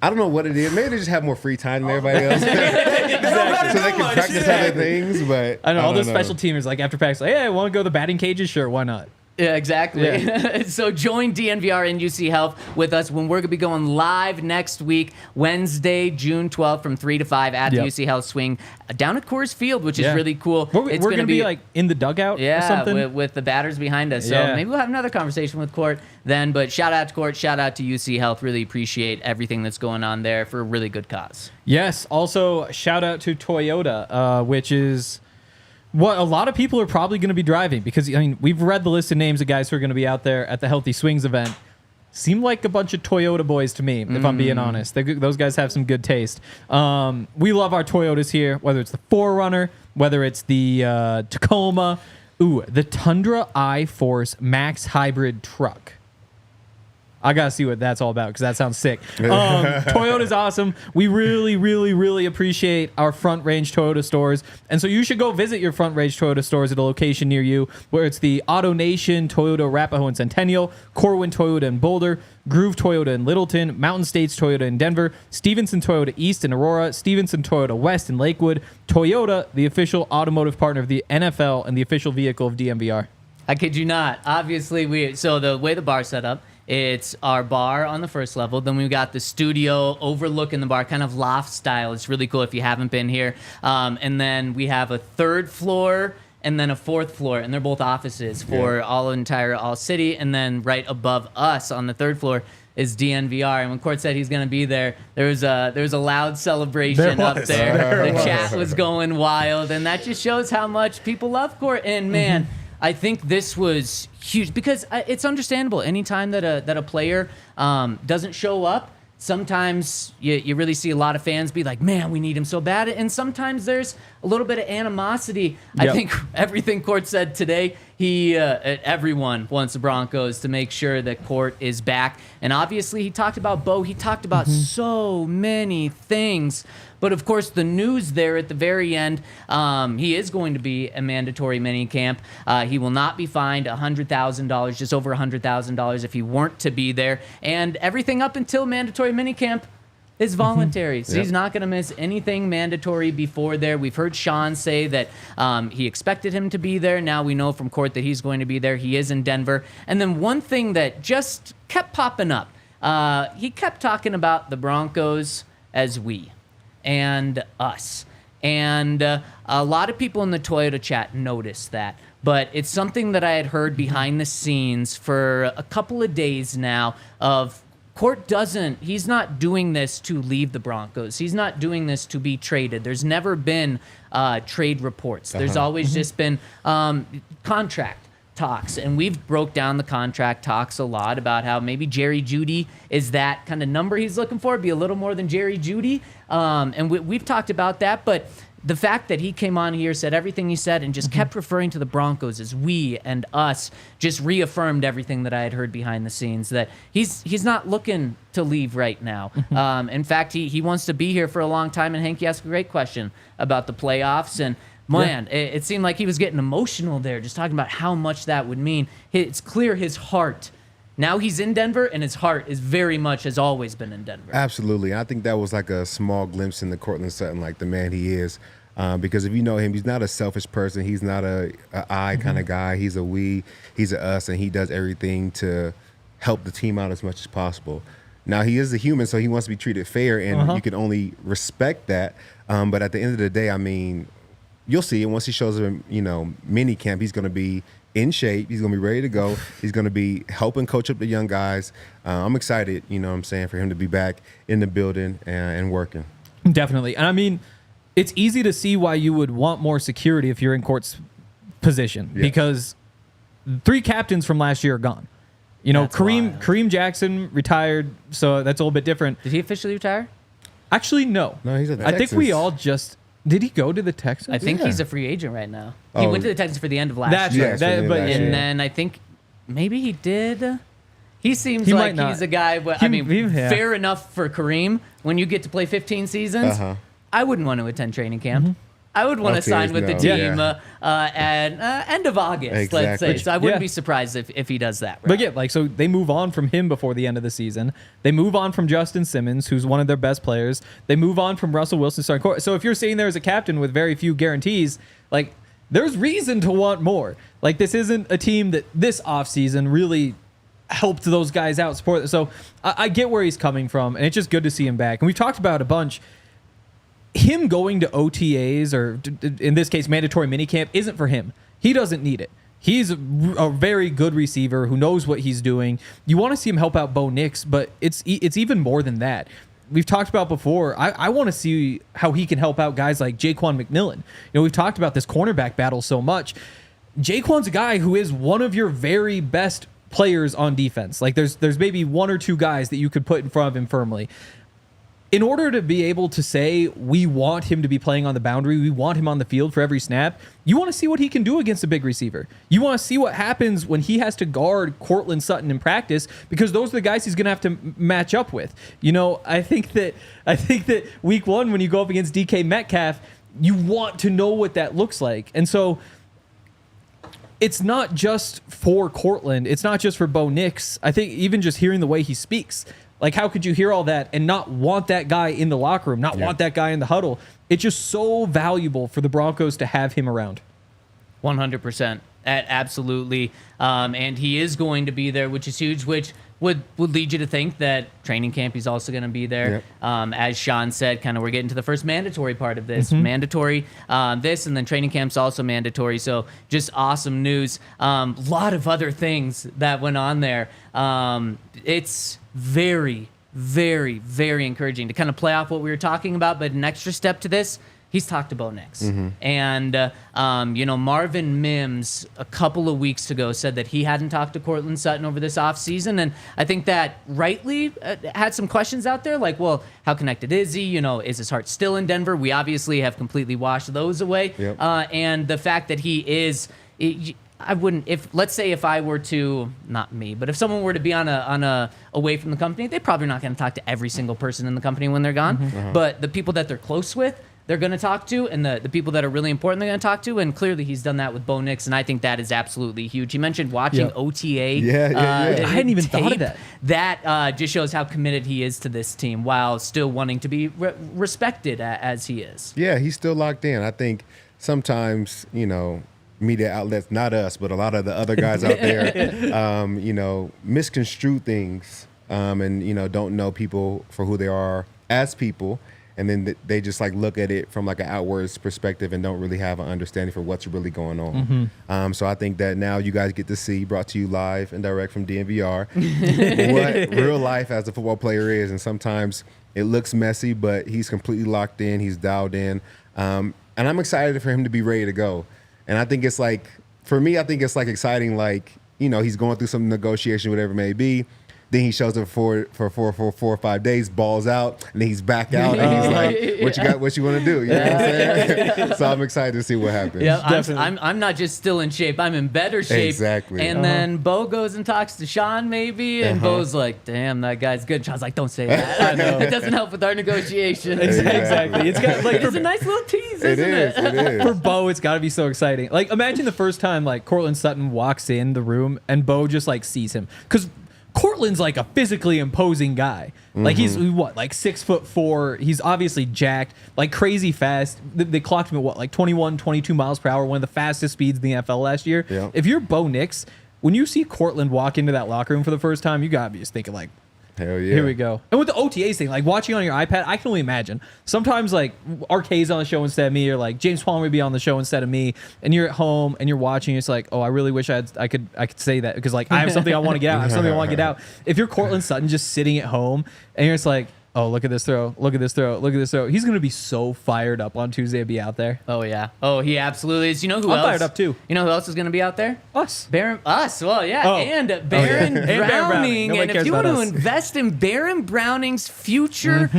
I don't know what it is. Maybe they just have more free time than everybody else, so they can practice other things. But I know all those know. special teamers like after practice, like, hey, I want to go to the batting cages. Sure, why not? Yeah, exactly. So join DNVR and UC Health with us when we're going to be going live next week, Wednesday, June 12th from 3 to 5 at the UC Health Swing down at Coors Field, which is really cool. We're going to be like in the dugout or something. With the batters behind us. So Yeah. maybe we'll have another conversation with Court then. But shout out to Court, shout out to UC Health. Really appreciate everything that's going on there for a really good cause. Yes. Also, shout out to Toyota, which is what a lot of people are probably going to be driving because, I mean, we've read the list of names of guys who are going to be out there at the Healthy Swings event. Seem like a bunch of Toyota boys to me, if I'm being honest. Those guys have some good taste. We love our Toyotas here, whether it's the 4Runner, whether it's the Tacoma. Ooh, the Tundra I-Force Max Hybrid Truck. I got to see what that's all about because that sounds sick. Toyota's awesome. We really, really, really appreciate our Front Range Toyota stores. And so you should go visit your Front Range Toyota stores at a location near you where it's the Auto Nation, Toyota Arapahoe and Centennial, Corwin Toyota in Boulder, Groove Toyota in Littleton, Mountain States Toyota in Denver, Stevenson Toyota East in Aurora, Stevenson Toyota West in Lakewood. Toyota, the official automotive partner of the NFL and the official vehicle of DNVR. I kid you not. Obviously, so the way the bar's set up, it's our bar on the first level. Then we've got the studio overlooking the bar, kind of loft style. It's really cool if you haven't been here. And then we have a third floor and then a fourth floor, and they're both offices for all city. And then right above us on the third floor is DNVR. And when Court said he's going to be there, there was a loud celebration up there. The chat was going wild, and that just shows how much people love Court. And man. I think this was huge because it's understandable. Anytime that a player doesn't show up, sometimes you really see a lot of fans be like, man, we need him so bad. And sometimes there's a little bit of animosity. Yep. I think everything Court said today, everyone wants the Broncos to make sure that Court is back. And obviously he talked about Bo. He talked about so many things. But of course, the news there at the very end, he is going to be a mandatory minicamp. He will not be fined $100,000, just over $100,000 if he weren't to be there. And everything up until mandatory minicamp is voluntary. So he's not going to miss anything mandatory before there. We've heard Sean say that he expected him to be there. Now we know from Court that he's going to be there. He is in Denver. And then one thing that just kept popping up, he kept talking about the Broncos as we. And us. And a lot of people in the Toyota chat noticed that. But it's something that I had heard behind the scenes for a couple of days now of Court he's not doing this to leave the Broncos. He's not doing this to be traded. There's never been trade reports. There's always just been contract talks, and we've broke down the contract talks a lot about how maybe Jerry Jeudy is that kind of number he's looking for, be a little more than Jerry Jeudy, and we've talked about that, but the fact that he came on here, said everything he said, and just kept referring to the Broncos as we and us, just reaffirmed everything that I had heard behind the scenes, that he's not looking to leave right now. In fact, he wants to be here for a long time, and Hank, you asked a great question about the playoffs, and man, it seemed like he was getting emotional there, just talking about how much that would mean. It's clear his heart. Now he's in Denver, and his heart is very much, has always been in Denver. Absolutely. I think that was like a small glimpse into Courtland Sutton, like the man he is. Because if you know him, he's not a selfish person. He's not a I kind of guy. He's a we. He's a us, and he does everything to help the team out as much as possible. Now, he is a human, so he wants to be treated fair, and you can only respect that. But at the end of the day, I mean, you'll see. And once he shows up in, mini camp, he's going to be in shape. He's going to be ready to go. He's going to be helping coach up the young guys. I'm excited, for him to be back in the building and working. Definitely. And I mean, it's easy to see why you would want more security if you're in Court's position, because 3 captains from last year are gone. Kareem Jackson retired, so that's a little bit different. Did he officially retire? Actually, no. No, he's at the I think we Texans. all just... Did he go to the Texans? I think he's a free agent right now. He went to the Texans for the end of last year. That's right. And then I think maybe he did. He seems He like might he's not. a guy. Fair enough for Kareem. When you get to play 15 seasons, I wouldn't want to attend training camp. I would want to sign with the team at end of August, let's say. So I wouldn't be surprised if he does that. Right? But so they move on from him before the end of the season. They move on from Justin Simmons, who's one of their best players. They move on from Russell Wilson starting court. So if you're sitting there as a captain with very few guarantees, there's reason to want more. This isn't a team that this offseason really helped those guys out, support. So I get where he's coming from, and it's just good to see him back. And we've talked about a bunch. Him going to OTAs, or in this case, mandatory minicamp, isn't for him. He doesn't need it. He's a very good receiver who knows what he's doing. You want to see him help out Bo Nix, but it's even more than that. We've talked about before, I want to see how he can help out guys like Jaquan McMillan. We've talked about this cornerback battle so much. Jaquan's a guy who is one of your very best players on defense. There's maybe 1 or 2 guys that you could put in front of him firmly. In order to be able to say we want him to be playing on the boundary, we want him on the field for every snap, you want to see what he can do against a big receiver. You want to see what happens when he has to guard Courtland Sutton in practice, because those are the guys he's going to have to match up with. I think that week 1, when you go up against DK Metcalf, you want to know what that looks like. And so it's not just for Courtland. It's not just for Bo Nix. I think even just hearing the way he speaks, how could you hear all that and not want that guy in the locker room, not want that guy in the huddle? It's just so valuable for the Broncos to have him around. 100%. Absolutely. And he is going to be there, which is huge, which would lead you to think that training camp he's also going to be there. Yep. As Sean said, we're getting to the first mandatory part of this. Mandatory this, and then training camp's also mandatory. So just awesome news. A lot of other things that went on there. It's very, very, very encouraging to kind of play off what we were talking about, but an extra step to this, he's talked to Bo Nix. And, Marvin Mims a couple of weeks ago said that he hadn't talked to Courtland Sutton over this offseason. And I think that rightly had some questions out there well, how connected is he? Is his heart still in Denver? We obviously have completely washed those away. Yep. And the fact that he is... I wouldn't, let's say if I were to, not me, but if someone were to be on a away from the company, they're probably not going to talk to every single person in the company when they're gone. But the people that they're close with, they're going to talk to, and the people that are really important, they're going to talk to. And clearly he's done that with Bo Nix, and I think that is absolutely huge. He mentioned watching OTA. I hadn't even thought of that. That just shows how committed he is to this team while still wanting to be respected as he is. Yeah, he's still locked in. I think sometimes, media outlets, not us, but a lot of the other guys out there, misconstrue things and, don't know people for who they are as people. And then they just look at it from an outwards perspective and don't really have an understanding for what's really going on. So I think that now you guys get to see, brought to you live and direct from DNVR, what real life as a football player is. And sometimes it looks messy, but he's completely locked in. He's dialed in. And I'm excited for him to be ready to go. And I think it's for me, I think it's exciting, he's going through some negotiation, whatever it may be. Then he shows up for 4 or 5 days, balls out, and then he's back out. And he's what you got? What you want to do? You know what I'm saying? So I'm excited to see what happens. Yeah, I'm not just still in shape. I'm in better shape. Exactly. And then Bo goes and talks to Sean maybe, and Bo's like, "Damn, that guy's good." Sean's like, "Don't say that. I know it doesn't help with our negotiations." Exactly. It's got it's a nice little tease, isn't it? It is. For Bo, it's got to be so exciting. Imagine the first time Courtland Sutton walks in the room and Bo just sees him, because Courtland's like a physically imposing guy. Like he's what, like 6'4". He's obviously jacked, like crazy fast. They clocked him at what, like 21, 22 miles per hour, one of the fastest speeds in the NFL last year. Yeah. If you're Bo Nix, when you see Courtland walk into that locker room for the first time, you gotta be just thinking like, hell yeah. here we go. And with the OTAs thing, like watching on your iPad, I can only imagine. Sometimes like Arcade's on the show instead of me, or like James Palmer would be on the show instead of me, and you're at home and you're watching. It's like, oh, I really wish I could say that, because like I have something I want to get out. I have something I want to get out. If you're Courtland Sutton just sitting at home and you're just like, oh, look at this throw, look at this throw, look at this throw. He's gonna be so fired up on Tuesday to be out there. Oh yeah. Oh, he absolutely is. You know who I'm else? fired up too. You know who else is going to be out there? Us. Us. Well, yeah. Oh. And yeah. Baron And Baron Browning. Browning. Nobody And if cares you want about to us. invest in Baron Browning's future,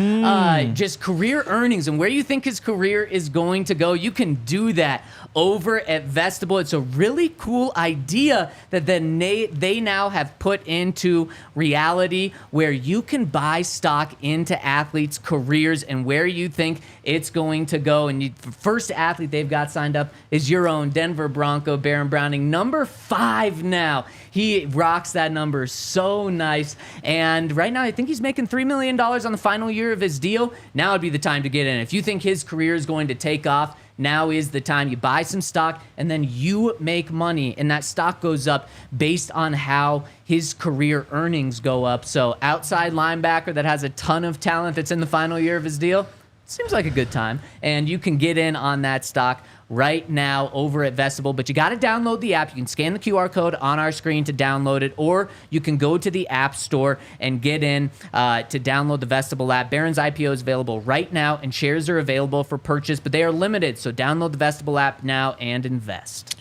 just career earnings and where you think his career is going to go, you can do that over at Vestable. It's a really cool idea that then they now have put into reality, where you can buy stock into athletes' careers and where you think it's going to go. And the first athlete they've got signed up is your own Denver Bronco, Baron Browning, number 5 now. He rocks that number so nice. And right now, I think he's making $3 million on the final year of his deal. Now would be the time to get in. If you think his career is going to take off, now is the time. You buy some stock and then you make money, and that stock goes up based on how his career earnings go up. So outside linebacker that has a ton of talent that's in the final year of his deal, seems like a good time. And you can get in on that stock right now over at Vestable, but you got to download the app. You can scan the QR code on our screen to download it, or you can go to the App Store and get in to download the Vestable app. Baron's IPO is available right now, and shares are available for purchase, but they are limited, so download the Vestable app now and invest.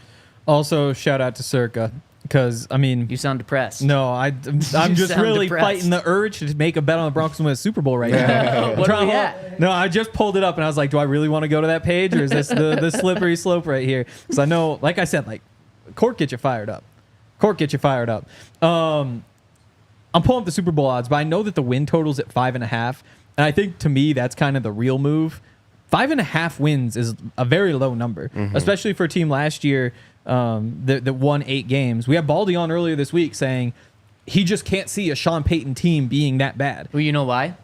Also, shout out to Circa, because I mean, You sound depressed. no, I'm just sound really depressed. fighting the urge to make a bet on the Broncos to win a Super Bowl right now. What are we at? No, I just pulled it up and I was like, do I really want to go to that page, or is this the slippery slope right here? Because I know, like I said, like Court get you fired up. Court get you fired up. I'm pulling up the Super Bowl odds, but I know that the win total's at 5.5, and I think to me that's kind of the real move. 5.5 wins is a very low number, especially for a team last year that won 8 games. We had Baldy on earlier this week saying he just can't see a Sean Payton team being that bad. Well, you know why?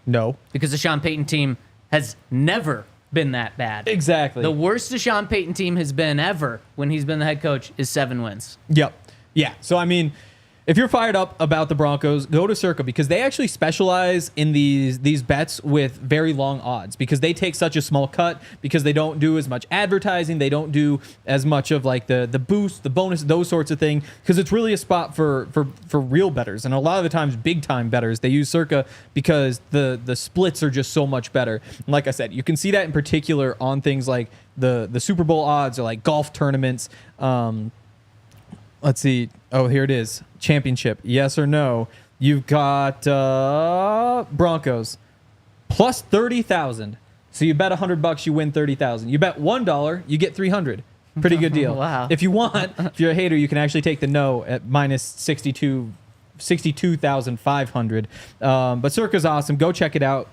No. Because the Sean Payton team has never been that bad. Exactly. The worst the Sean Payton team has been ever when he's been the head coach is 7 wins. Yep. Yeah. So, I mean, if you're fired up about the Broncos, go to Circa, because they actually specialize in these bets with very long odds, because they take such a small cut, because they don't do as much advertising. They don't do as much of like the boost, the bonus, those sorts of things, because it's really a spot for real bettors. And a lot of the times, big time bettors, they use Circa because the splits are just so much better. And like I said, you can see that in particular on things like the Super Bowl odds, or like golf tournaments. Let's see. Oh, here it is. Championship. Yes or no? You've got Broncos plus 30,000. So you bet $100, you win 30,000. You bet $1, you get 300. Pretty good deal. Wow. If you want, if you're a hater, you can actually take the no at minus 62,500. But Circa's awesome. Go check it out.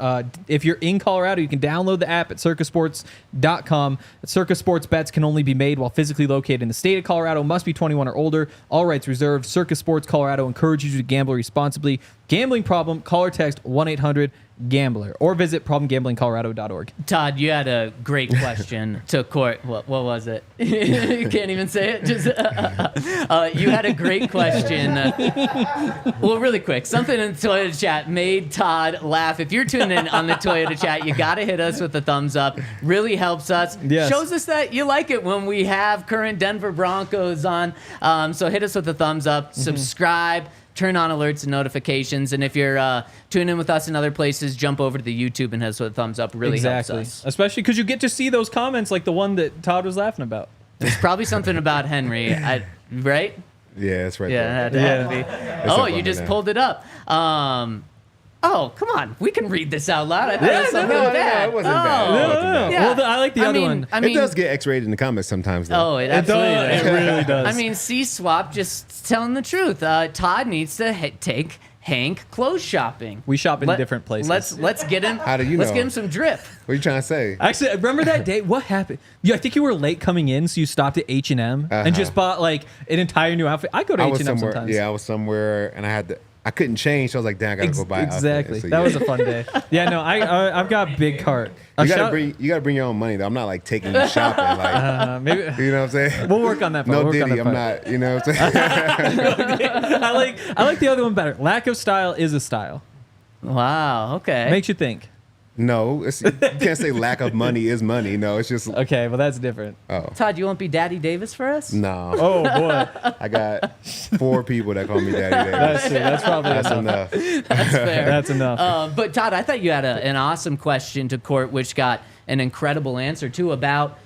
If you're in Colorado, you can download the app at circasports.com. Circa Sports bets can only be made while physically located in the state of Colorado. Must be 21 or older. All rights reserved. Circa Sports Colorado encourages you to gamble responsibly. Gambling problem? Call or text 1-800-GAMBLER or visit problemgamblingcolorado.org. Todd, you had a great question to Court. What was it? You can't even say it. Just you had a great question. Well, really quick, something in the Toyota chat made Todd laugh. If you're tuning in on the Toyota chat, you got to hit us with a thumbs up. Really helps us. Yes. Shows us that you like it when we have current Denver Broncos on. So hit us with a thumbs up. Subscribe. Turn on alerts and notifications. And if you're tuning in with us in other places, jump over to the YouTube and hit us with a thumbs up. Really helps us. Especially because you get to see those comments like the one that Todd was laughing about. There's probably something about Henry, right? Yeah, that's right. Yeah, there. it had to be. Oh, up you on just there. pulled it up. Oh, come on. We can read this out loud. I thought it was something no, bad. it wasn't bad. It wasn't bad. Yeah. Well, I like the other one. I mean, It does get X-rated in the comments sometimes, though. Oh, it absolutely does. It really does. I mean, C-Swap just telling the truth. Todd needs to take Hank clothes shopping. We shop in different places. Let's get him. How do you Let's know? get him some drip. What are you trying to say? Actually, remember that day? What happened? I think you were late coming in, so you stopped at H&M and just bought like an entire new outfit. I go to H&M sometimes. Yeah, I was somewhere and I couldn't change. So I was like, damn, I gotta go buy an outfit. Exactly. So, that was a fun day. Yeah, no, I've got big cart. You gotta bring your own money though. I'm not like taking you shopping. Like, maybe you know what I'm saying? we'll work on that. No Diddy. I'm not. You know what I'm saying? I like the other one better. Lack of style is a style. Wow. Okay. Makes you think. No, you can't say lack of money is money. No, it's just. Okay, well that's different. Oh. Todd, you won't be Daddy Davis for us? No. Oh boy, I got 4 people that call me Daddy Davis. that's true. That's probably That's enough. enough. That's fair. That's enough. But Todd, I thought you had an awesome question to Court, which got an incredible answer too about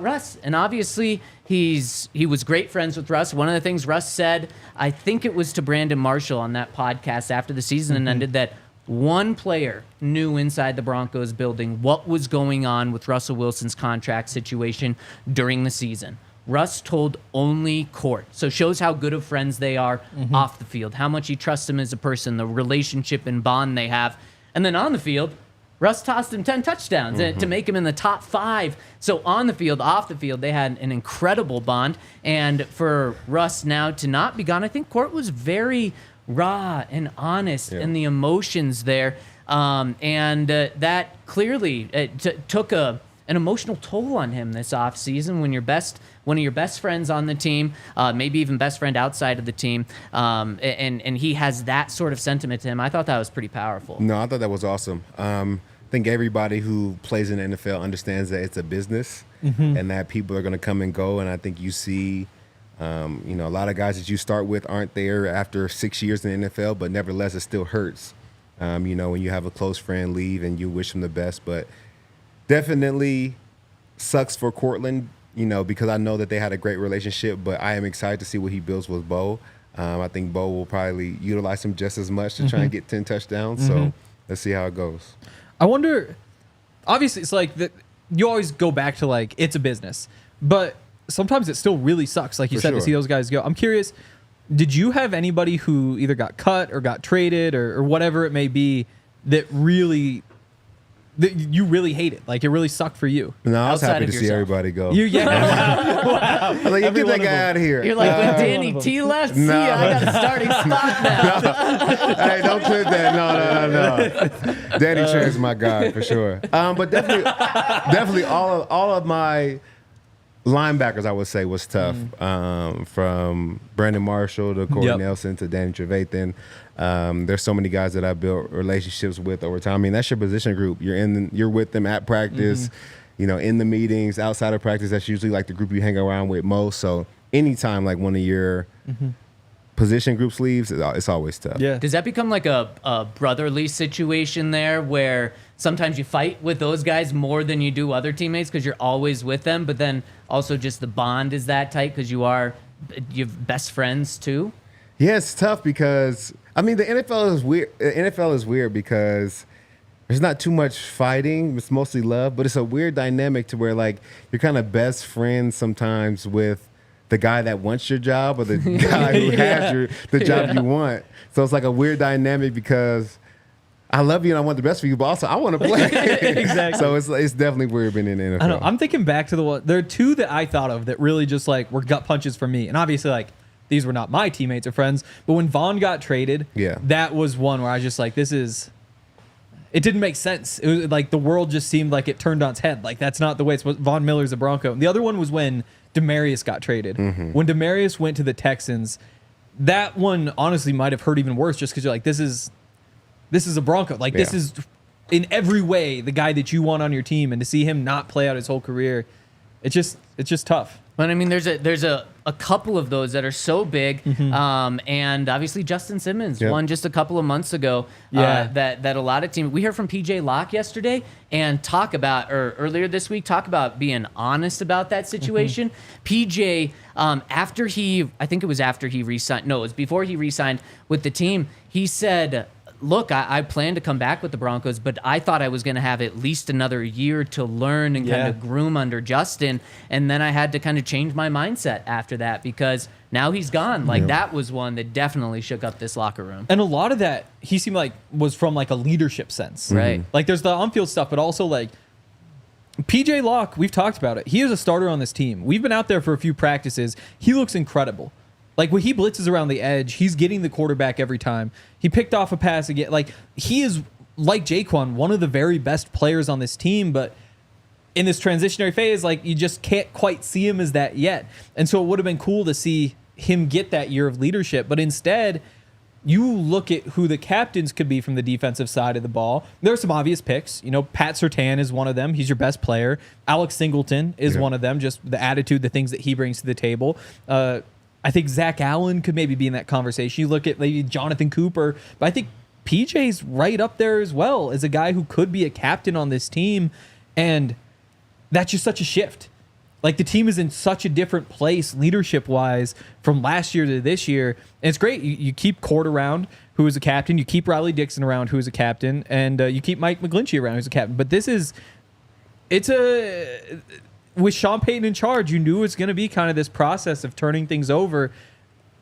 Russ. And obviously he was great friends with Russ. One of the things Russ said, I think it was to Brandon Marshall on that podcast after the season ended, that one player knew inside the Broncos building what was going on with Russell Wilson's contract situation during the season. Russ told only Court. So shows how good of friends they are off the field, how much he trusts him as a person, the relationship and bond they have. And then on the field, Russ tossed him 10 touchdowns to make him in the top 5. So on the field, off the field, they had an incredible bond. And for Russ now to not be gone, I think Court was very raw and honest in the emotions there. That clearly took an emotional toll on him this offseason when one of your best friends on the team, maybe even best friend outside of the team, and he has that sort of sentiment to him. I thought that was pretty powerful. No, I thought that was awesome. I think everybody who plays in the NFL understands that it's a business and that people are going to come and go. And I think you see, a lot of guys that you start with aren't there after 6 years in the NFL, but nevertheless, it still hurts, when you have a close friend leave and you wish them the best. But definitely sucks for Courtland, because I know that they had a great relationship, but I am excited to see what he builds with Bo. I think Bo will probably utilize him just as much to try and get 10 touchdowns. So let's see how it goes. I wonder, obviously it's like that you always go back to like, it's a business, but sometimes it still really sucks. Like you said, to see those guys go. I'm curious, did you have anybody who either got cut or got traded or whatever it may be that you really hated? Like it really sucked for you? No, I was Outside happy of to see yourself. everybody go. Wow. I was like, get that guy out of here. You're like, when Danny T left, see ya, I got a starting spot now. Hey, don't clip that. No. Danny Trey is my guy for sure. But definitely all of my linebackers, I would say, was tough. From Brandon Marshall to Corey Nelson to Danny Trevathan. There's so many guys that I built relationships with over time. I mean, that's your position group. You're with them at practice, in the meetings, outside of practice. That's usually like the group you hang around with most. So anytime like one of your position groups leaves, it's always tough. Yeah. Does that become like a brotherly situation there where sometimes you fight with those guys more than you do other teammates because you're always with them, but then also just the bond is that tight because you're best friends too? Yeah, it's tough because, the NFL is weird. The NFL is weird because there's not too much fighting. It's mostly love, but it's a weird dynamic to where like you're kind of best friends sometimes with the guy that wants your job or the guy who has the job you want. So it's like a weird dynamic because I love you and I want the best for you, but also I want to play. Exactly. So it's definitely weird being in the NFL. I don't know. I'm thinking back to there are 2 that I thought of that really just like were gut punches for me. And obviously like these were not my teammates or friends, but when Vaughn got traded, that was one where I was just like, it didn't make sense. It was like the world just seemed like it turned on its head. Like that's not the way it's supposed. Von Miller's a Bronco. And the other one was when Demarius got traded. When Demarius went to the Texans, that one honestly might have hurt even worse just because you're like, this is a Bronco. Like this is in every way the guy that you want on your team, and to see him not play out his whole career, it's just tough. But I mean, there's a couple of those that are so big, and obviously Justin Simmons won just a couple of months ago. That a lot of teams. We heard from PJ Locke yesterday and earlier this week talk about being honest about that situation. PJ, after he re-signed. No, it was before he re-signed with the team. He said look, I plan to come back with the Broncos, but I thought I was going to have at least another year to learn and kind of groom under Justin. And then I had to kind of change my mindset after that because now he's gone. Like, that was one that definitely shook up this locker room. And a lot of that, he seemed like, was from like a leadership sense. Right. Like, there's the on-field stuff, but also like PJ Locke, we've talked about it. He is a starter on this team. We've been out there for a few practices. He looks incredible. Like, when he blitzes around the edge, he's getting the quarterback every time. He picked off a pass again. Like, he is, like Jaquan, one of the very best players on this team, but in this transitionary phase, like, you just can't quite see him as that yet. And so it would have been cool to see him get that year of leadership. But instead, you look at who the captains could be from the defensive side of the ball. There are some obvious picks. You know, Pat Surtain is one of them. He's your best player. Alex Singleton is one of them, just the attitude, the things that he brings to the table. I think Zach Allen could maybe be in that conversation. You look at maybe Jonathan Cooper, but I think PJ's right up there as well as a guy who could be a captain on this team. And that's just such a shift. Like, the team is in such a different place leadership-wise from last year to this year. And it's great. You keep Court around, who is a captain. You keep Riley Dixon around, who is a captain. And you keep Mike McGlinchey around, who's a captain. But with Sean Payton in charge, you knew it's going to be kind of this process of turning things over.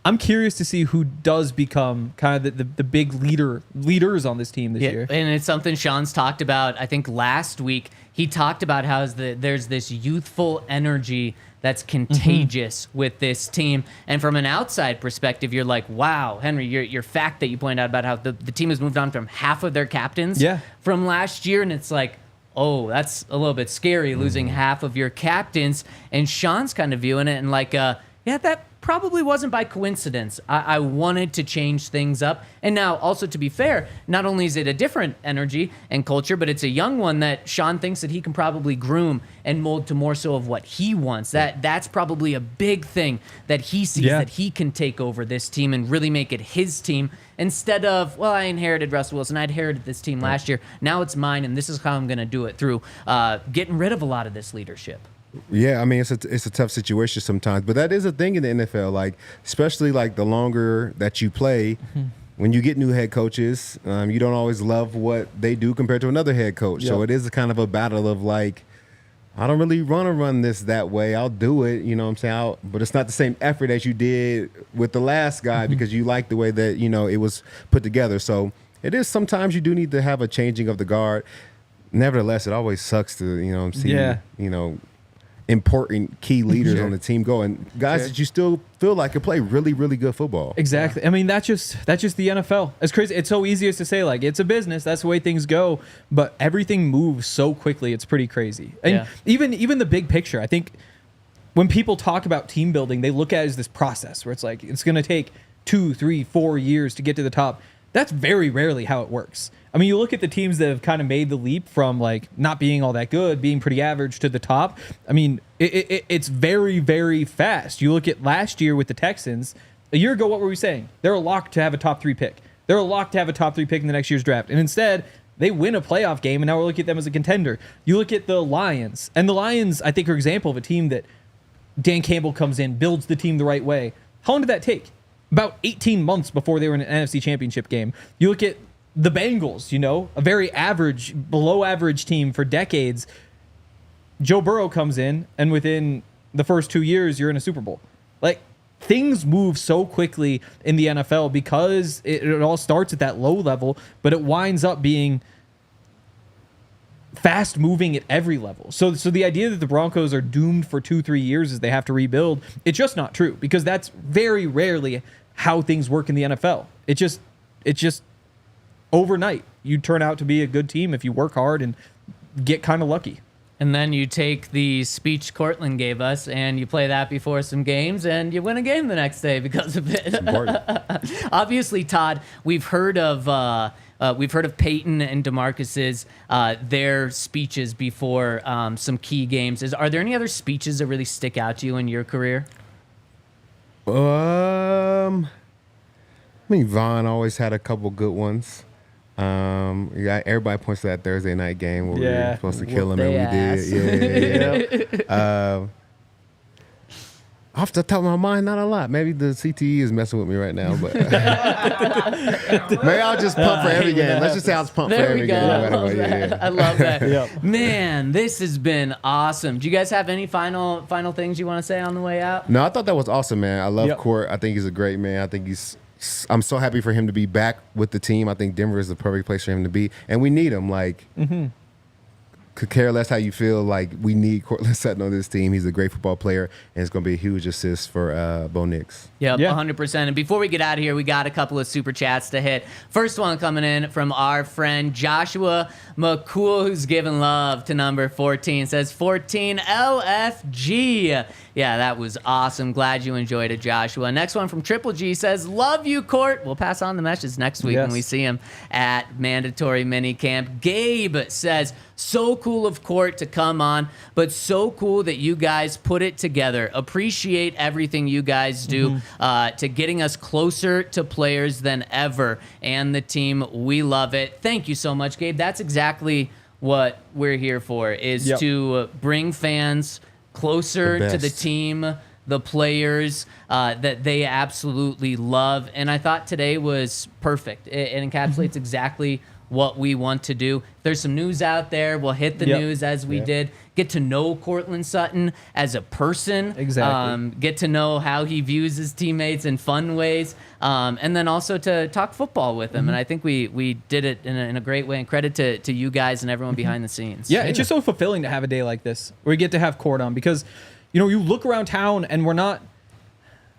I'm curious to see who does become kind of the big leaders on this team this year. And it's something Sean's talked about. I think last week he talked about how there's this youthful energy that's contagious with this team. And from an outside perspective, you're like, wow, Henry, your fact that you pointed out about how the team has moved on from half of their captains from last year, and it's like, oh, that's a little bit scary, losing half of your captains. And Sean's kind of viewing it and like, that probably wasn't by coincidence. I wanted to change things up. And now, also to be fair, not only is it a different energy and culture, but it's a young one that Sean thinks that he can probably groom and mold to more so of what he wants. That's probably a big thing that he sees that he can take over this team and really make it his team instead of, well, I inherited Russell Wilson. I inherited this team last year. Now it's mine, and this is how I'm going to do it through getting rid of a lot of this leadership. Yeah, I mean, it's a tough situation sometimes, but that is a thing in the NFL. Like, especially like the longer that you play, when you get new head coaches, you don't always love what they do compared to another head coach. So it is a kind of a battle of like, I don't really want to run this that way. I'll do it, you know what I'm saying? But it's not the same effort as you did with the last guy because you like the way that, you know, it was put together. So it is sometimes you do need to have a changing of the guard. Nevertheless, it always sucks to, you know, see, you know, important key leaders on the team go and guys that you still feel like can play really, really good football. Exactly. I mean, that's just the NFL. It's crazy. It's so easy to say, like, it's a business. That's the way things go. But everything moves so quickly. It's pretty crazy. And even the big picture, I think when people talk about team building, they look at it as this process where it's like, it's going to take 2, 3, 4 years to get to the top. That's very rarely how it works. I mean, you look at the teams that have kind of made the leap from like not being all that good, being pretty average to the top. I mean, it's very, very fast. You look at last year with the Texans. A year ago, what were we saying? They're a lock to have a top 3 pick. They're a lock to have a top 3 pick in the next year's draft. And instead, they win a playoff game, and now we're looking at them as a contender. You look at the Lions. And the Lions, I think, are an example of a team that Dan Campbell comes in, builds the team the right way. How long did that take? About 18 months before they were in an NFC Championship game. You look at the Bengals, you know, a very average, below average team for decades. Joe Burrow comes in, and within the first 2 years, you're in a Super Bowl. Like, things move so quickly in the NFL because it all starts at that low level, but it winds up being fast moving at every level. So the idea that the Broncos are doomed for 2-3 years as they have to rebuild, it's just not true because that's very rarely how things work in the NFL. It's just overnight, you turn out to be a good team if you work hard and get kind of lucky. And then you take the speech Courtland gave us and you play that before some games and you win a game the next day because of it. It's important. Obviously, Todd, we've heard of Peyton and DeMarcus's their speeches before some key games. Are there any other speeches that really stick out to you in your career? I mean, Vaughn always had a couple good ones. Everybody points to that Thursday night game where we were supposed to kill him, and we did. Off the top of my mind, not a lot. Maybe the CTE is messing with me right now, but maybe I'll just pump for every game. Let's just say I'll pump for every game. I love that. Yep. Man, this has been awesome. Do you guys have any final things you want to say on the way out? No, I thought that was awesome, man. I love Court. I think he's a great man. I think I'm so happy for him to be back with the team. I think Denver is the perfect place for him to be, and we need him. Like, could care less how you feel. Like, we need Courtland Sutton on this team. He's a great football player, and it's going to be a huge assist for Bo Nix. Yep, 100%. And before we get out of here, we got a couple of super chats to hit. First one coming in from our friend Joshua McCool, who's giving love to number 14. Says 14 LFG. Yeah, that was awesome. Glad you enjoyed it, Joshua. Next one from Triple G says, love you, Court. We'll pass on the message next week when we see him at mandatory minicamp. Gabe says, so cool of Court to come on, but so cool that you guys put it together. Appreciate everything you guys do to getting us closer to players than ever and the team. We love it. Thank you so much, Gabe. That's exactly what we're here for, is to bring fans closer to the team, the players that they absolutely love. And I thought today was perfect. It encapsulates exactly what we want to do. There's some news out there. We'll hit the news as we did. Get to know Courtland Sutton as a person. Exactly. Get to know how he views his teammates in fun ways. And then also to talk football with him. And I think we did it in a great way. And credit to you guys and everyone behind the scenes. Yeah, it's just so fulfilling to have a day like this where we get to have Court on, because, you know, you look around town and we're not,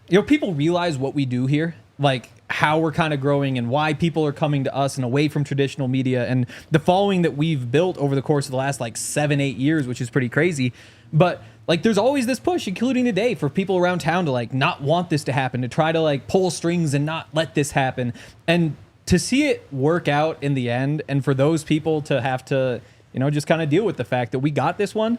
you know, people realize what we do here, like how we're kind of growing and why people are coming to us and away from traditional media and the following that we've built over the course of the last like 7-8 years, which is pretty crazy. But like, there's always this push, including today, for people around town to like not want this to happen, to try to like pull strings and not let this happen. And to see it work out in the end, and for those people to have to, you know, just kind of deal with the fact that we got this one,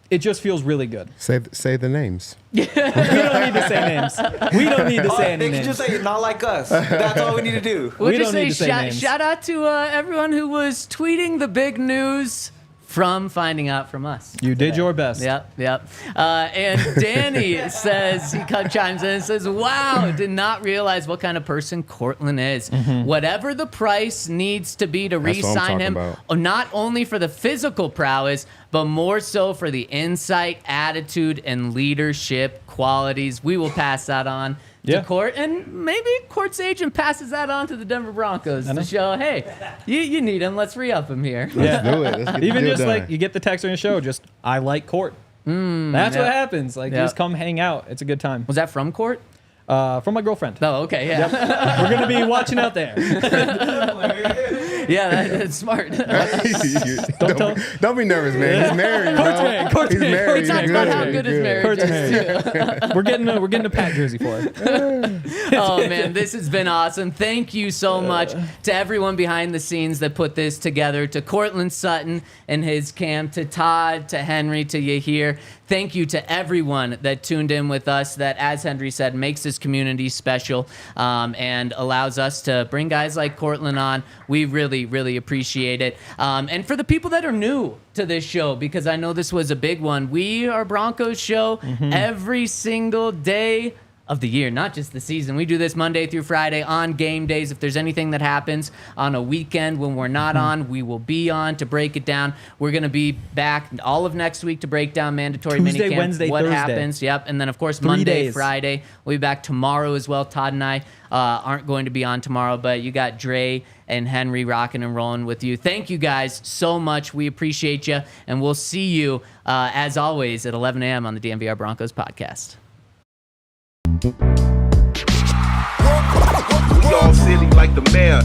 it just feels really good. Say the names. We don't need to say names. We don't need to say any names. They can just say not like us. That's all we need to do. We'll We just don't need say to say names. shout out to everyone who was tweeting the big news from finding out from us. You did your best. Yep. And Danny says, he chimes in and says, wow, did not realize what kind of person Courtland is. Whatever the price needs to be to That's what I'm re-sign talking him, about. not only for the physical prowess, but more so for the insight, attitude, and leadership qualities. We will pass that on to Court, and maybe Court's agent passes that on to the Denver Broncos to show, hey, you need him. Let's re-up him here. Let's do it. Let's get the Even deal just done. like you get the text on your show, just I like Court. That's what happens. Like, you just come hang out. It's a good time. Was that from Court? From my girlfriend. Oh, okay, yeah. We're gonna be watching out there. Yeah, that's smart. Don't be nervous, man. He's married, bro. Court's He's married. We talked about how good his marriage Court's is, married. too. We're getting a Pat jersey for it. Oh, man, this has been awesome. Thank you so much to everyone behind the scenes that put this together, to Courtland Sutton and his camp, to Todd, to Henry, to Yahir. Thank you to everyone that tuned in with us, that, as Henry said, makes this community special and allows us to bring guys like Courtland on. We really, really appreciate it. And for the people that are new to this show, because I know this was a big one, we are Broncos show every single day of the year, not just the season. We do this Monday through Friday on game days. If there's anything that happens on a weekend when we're not on, we will be on to break it down. We're going to be back all of next week to break down mandatory Tuesday, minicamp, Wednesday, what Thursday. happens. Yep. And then, of course, 3 Monday, days. Friday. We'll be back tomorrow as well. Todd and I aren't going to be on tomorrow, but you got Dre and Henry rocking and rolling with you. Thank you guys so much. We appreciate you. And we'll see you, as always, at 11 a.m. on the DNVR Broncos podcast. We all silly like the mayor.